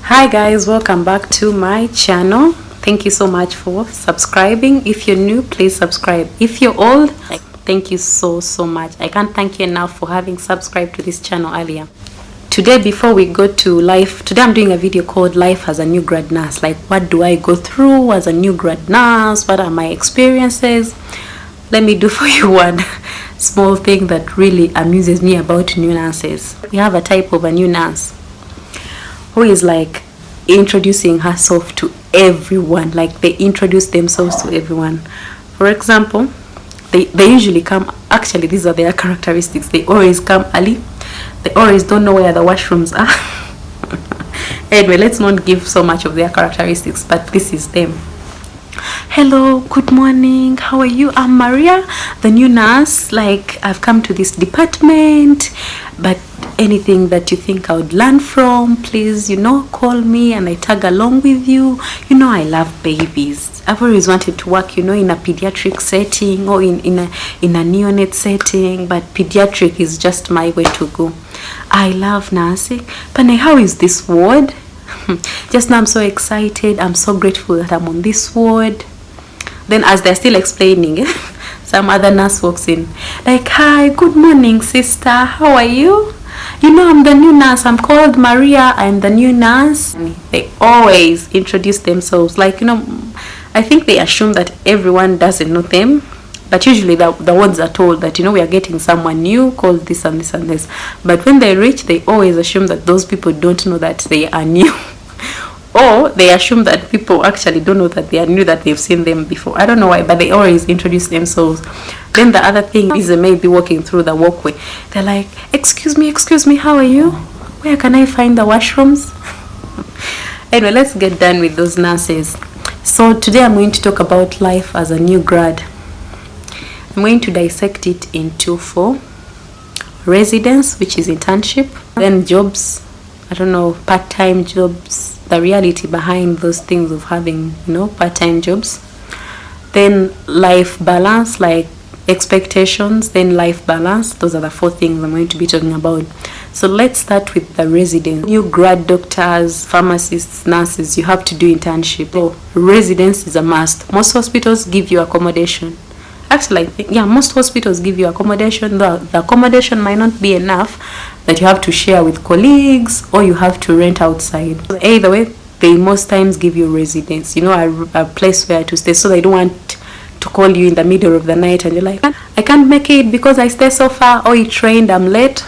Hi guys, welcome back to my channel. Thank you so much for subscribing. If you're new, please subscribe. If you're old, thank you so much. I can't thank you enough for having subscribed to this channel earlier. Today, before we go to life, today I'm doing a video called Life as a New Grad Nurse. Like, what do I go through as a new grad nurse? What are my experiences? Let me do for you one small thing that really amuses me about new nurses. We have a type of a new nurse who is like introducing herself to everyone. Like, they introduce themselves to everyone. For example, they usually come, actually these are their characteristics. They always come early. They always don't know where the washrooms are. Anyway, let's not give so much of their characteristics, but this is them. Hello, good morning, how are you? I'm Maria, the new nurse. Like, I've come to this department, but anything that you think I would learn from, please, call me and I tag along with you. I love babies. I've always wanted to work, in a pediatric setting or in a neonate setting, but pediatric is just my way to go. I love nursing. Pane, how is this ward? Just now I'm so excited. I'm so grateful that I'm on this ward. Then as they're still explaining, some other nurse walks in. Like, hi, good morning, sister. How are you? I'm the new nurse. I'm called Maria. I'm the new nurse. They always introduce themselves. Like, I think they assume that everyone doesn't know them. But usually the ones are told that, we are getting someone new called this and this and this. But when they reach, they always assume that those people don't know that they are new. Or they assume that people actually don't know that they are new, that they've seen them before. I don't know why, but they always introduce themselves. Then the other thing is they may be walking through the walkway. They're like, excuse me, how are you? Where can I find the washrooms? Anyway, let's get done with those nurses. So today I'm going to talk about life as a new grad. I'm going to dissect it into 4. Residence, which is internship. Then jobs, part-time jobs. The reality behind those things of having, part-time jobs. Then life balance, like expectations, then life balance. Those are the 4 things I'm going to be talking about. So let's start with the residence. New grad doctors, pharmacists, nurses, you have to do internship. So residence is a must. Most hospitals give you accommodation. Actually, most hospitals give you accommodation. The accommodation might not be enough, that you have to share with colleagues or you have to rent outside. Either way, they most times give you residence, a place where to stay. So they don't want to call you in the middle of the night and you're like, I can't make it because I stay so far, or you trained, I'm late.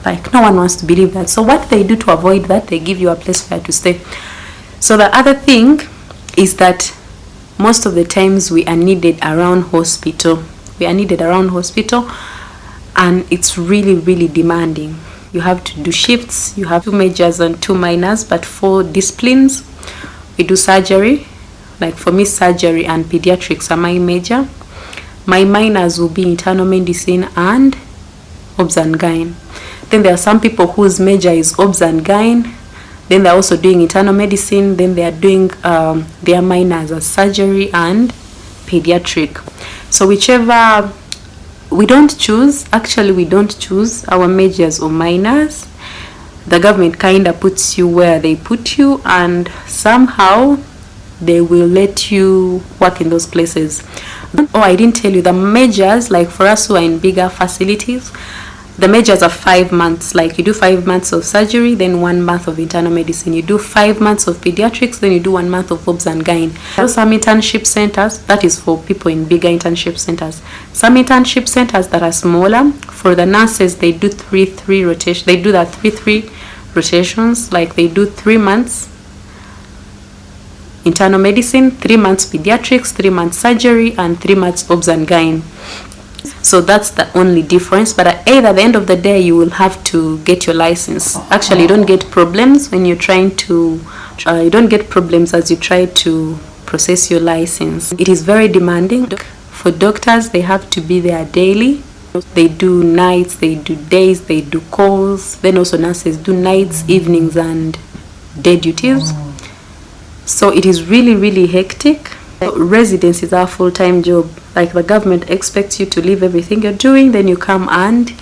Like, no one wants to believe that. So what they do to avoid that, they give you a place where to stay. So the other thing is that most of the times we are needed around hospital. And it's really, really demanding. You have to do shifts. You have 2 majors and 2 minors, but 4 disciplines. We do surgery. Like for me, surgery and pediatrics are my major. My minors will be internal medicine and obs and gyn. Then there are some people whose major is obs and gyn. Then they're also doing internal medicine. Then they are doing their minors as surgery and pediatric. So whichever, we don't choose our majors or minors. The government kind of puts you where they put you, and somehow they will let you work in those places. Oh, I didn't tell you, the majors, like for us who are in bigger facilities, the majors are 5 months. Like, you do 5 months of surgery, then 1 month of internal medicine. You do 5 months of pediatrics, then you do 1 month of obs and gyn. There are some internship centers, that is for people in bigger internship centers. Some internship centers that are smaller, for the nurses, they do 3-3 rotation. They do that 3-3 rotations. Like, they do 3 months internal medicine, 3 months pediatrics, 3 months surgery, and 3 months obs and gyn. So that's the only difference. But at the end of the day, you will have to get your license. Actually, you don't get problems when you're trying to, you don't get problems as you try to process your license. It is very demanding. For doctors, they have to be there daily. They do nights, they do days, they do calls. Then also nurses do nights, evenings, and day duties. So it is really, really hectic. Residence is our full-time job. Like, the government expects you to leave everything you're doing, then you come and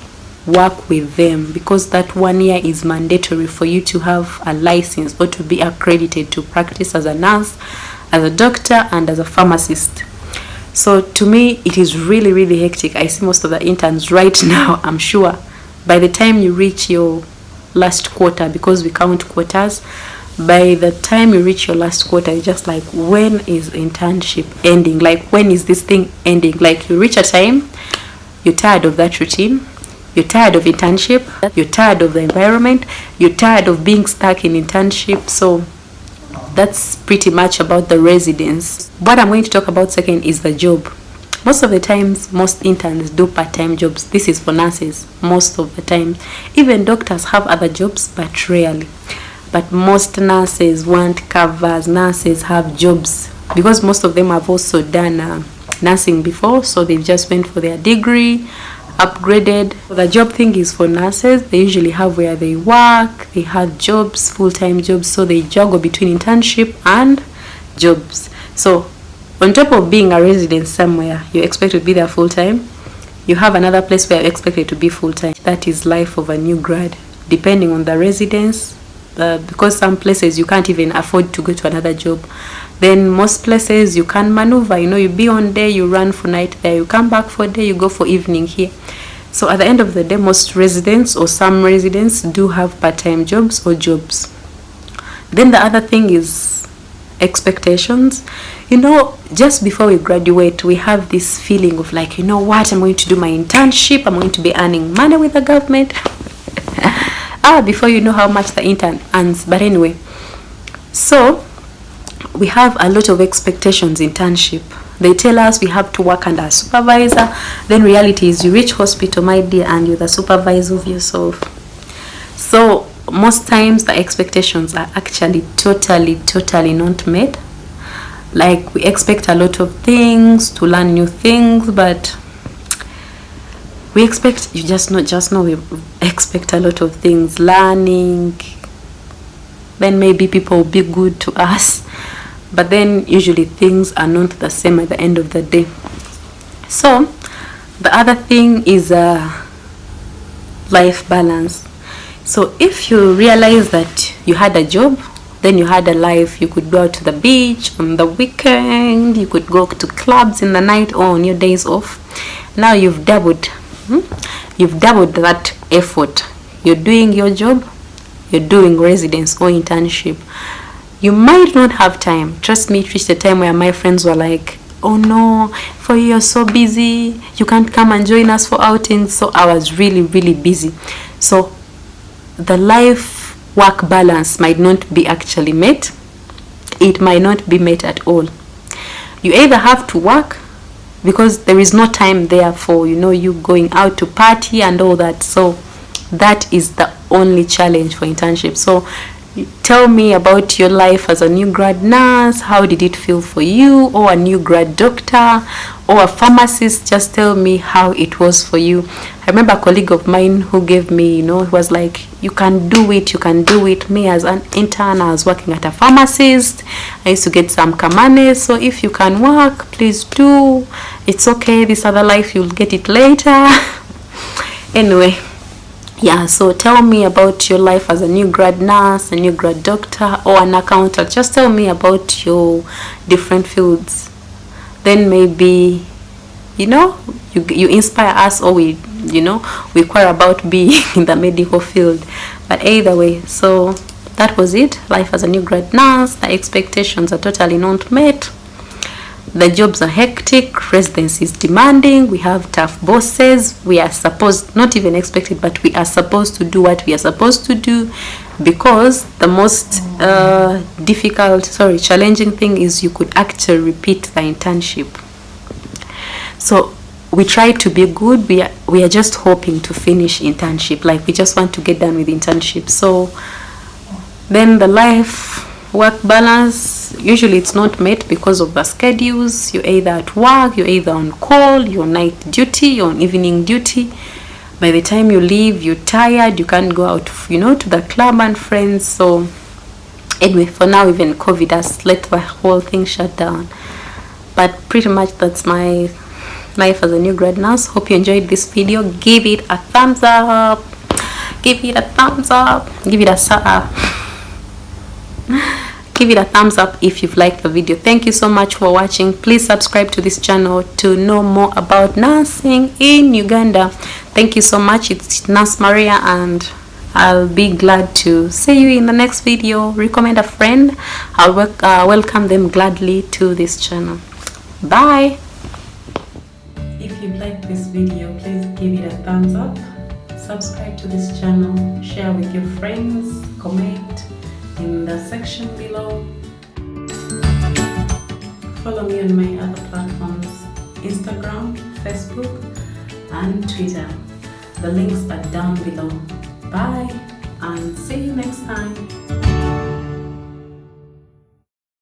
work with them, because that 1 year is mandatory for you to have a license or to be accredited to practice as a nurse, as a doctor, and as a pharmacist. So to me, it is really, really hectic. I see most of the interns right now, I'm sure by the time you reach your last quarter, because we count quarters, by the time you reach your last quarter, you're just like, when is internship ending? Like, when is this thing ending? Like, you reach a time, you're tired of that routine, you're tired of internship, you're tired of the environment, you're tired of being stuck in internship. So that's pretty much about the residence. What I'm going to talk about second is the job. Most of the times, most interns do part-time jobs. This is for nurses most of the time. Even doctors have other jobs, but rarely. But most nurses want covers. Nurses have jobs because most of them have also done nursing before, so they've just went for their degree, upgraded. The job thing is for nurses. They usually have where they work, they have jobs, full-time jobs, so they juggle between internship and jobs. So on top of being a resident somewhere, you're expected to be there full-time, you have another place where you're expected to be full-time. That is life of a new grad, depending on the residence. Because some places you can't even afford to go to another job, then most places you can maneuver. You be on day, you run for night there, you come back for day, you go for evening here. So at the end of the day, most residents or some residents do have part-time jobs or jobs. Then the other thing is expectations. Just before we graduate, we have this feeling of like, what, I'm going to do my internship, I'm going to be earning money with the government. Before you know how much the intern earns. But anyway, so we have a lot of expectations in internship. They tell us we have to work under a supervisor. Then reality is you reach hospital, my dear, and you're the supervisor of yourself. So most times the expectations are actually totally not met. Like, we expect a lot of things, to learn new things, but we expect, we expect a lot of things, learning, then maybe people will be good to us, but then usually things are not the same at the end of the day. So the other thing is life balance. So if you realize that you had a job, then you had a life, you could go out to the beach on the weekend, you could go to clubs in the night or on your days off. Now you've doubled that effort. You're doing your job, you're doing residence or internship. You might not have time. Trust me, it reached a time where my friends were like, oh no, for you, you're so busy, you can't come and join us for outings. So I was really busy. So the life work balance might not be actually met. It might not be met at all. You either have to work, because there is no time there for you going out to party and all that. So that is the only challenge for internship. So tell me about your life as a new grad nurse. How did it feel for you? Or a new grad doctor or a pharmacist? Just tell me how it was for you. I remember a colleague of mine who gave me, he was like, you can do it. Me as an intern, I was working at a pharmacist. I used to get some kamanes. So if you can work, please do. It's okay. This other life, you'll get it later. Anyway, yeah, so tell me about your life as a new grad nurse, a new grad doctor, or an accountant. Just tell me about your different fields. Then maybe, you inspire us, or we care about being in the medical field. But either way, so that was it. Life as a new grad nurse. The expectations are totally not met. The jobs are hectic. Residency is demanding. We have tough bosses. We are supposed, not even expected, but we are supposed to do what we are supposed to do, because the most challenging thing is you could actually repeat the internship. So we try to be good. We are just hoping to finish internship. Like, we just want to get done with internship. So then the life work balance, usually it's not met because of the schedules. You're either at work, you're either on call, you're on night duty, you're on evening duty. By the time you leave, you're tired, you can't go out to the club and friends. So anyway, for now, even COVID has let the whole thing shut down. But pretty much that's my life as a new grad nurse. Hope you enjoyed this video. Give it a thumbs up. Give it a thumbs up. Give it a give it a thumbs up if you've liked the video. Thank you so much for watching. Please subscribe to this channel to know more about nursing in Uganda. Thank you so much. It's Nurse Maria, and I'll be glad to see you in the next video. Recommend a friend. I'll welcome them gladly to this channel. Bye. If you liked this video, please give it a thumbs up. Subscribe to this channel. Share with your friends. Comment in the section below. Follow me on my other platforms: Instagram, Facebook, and Twitter. The links are down below. Bye, and see you next time.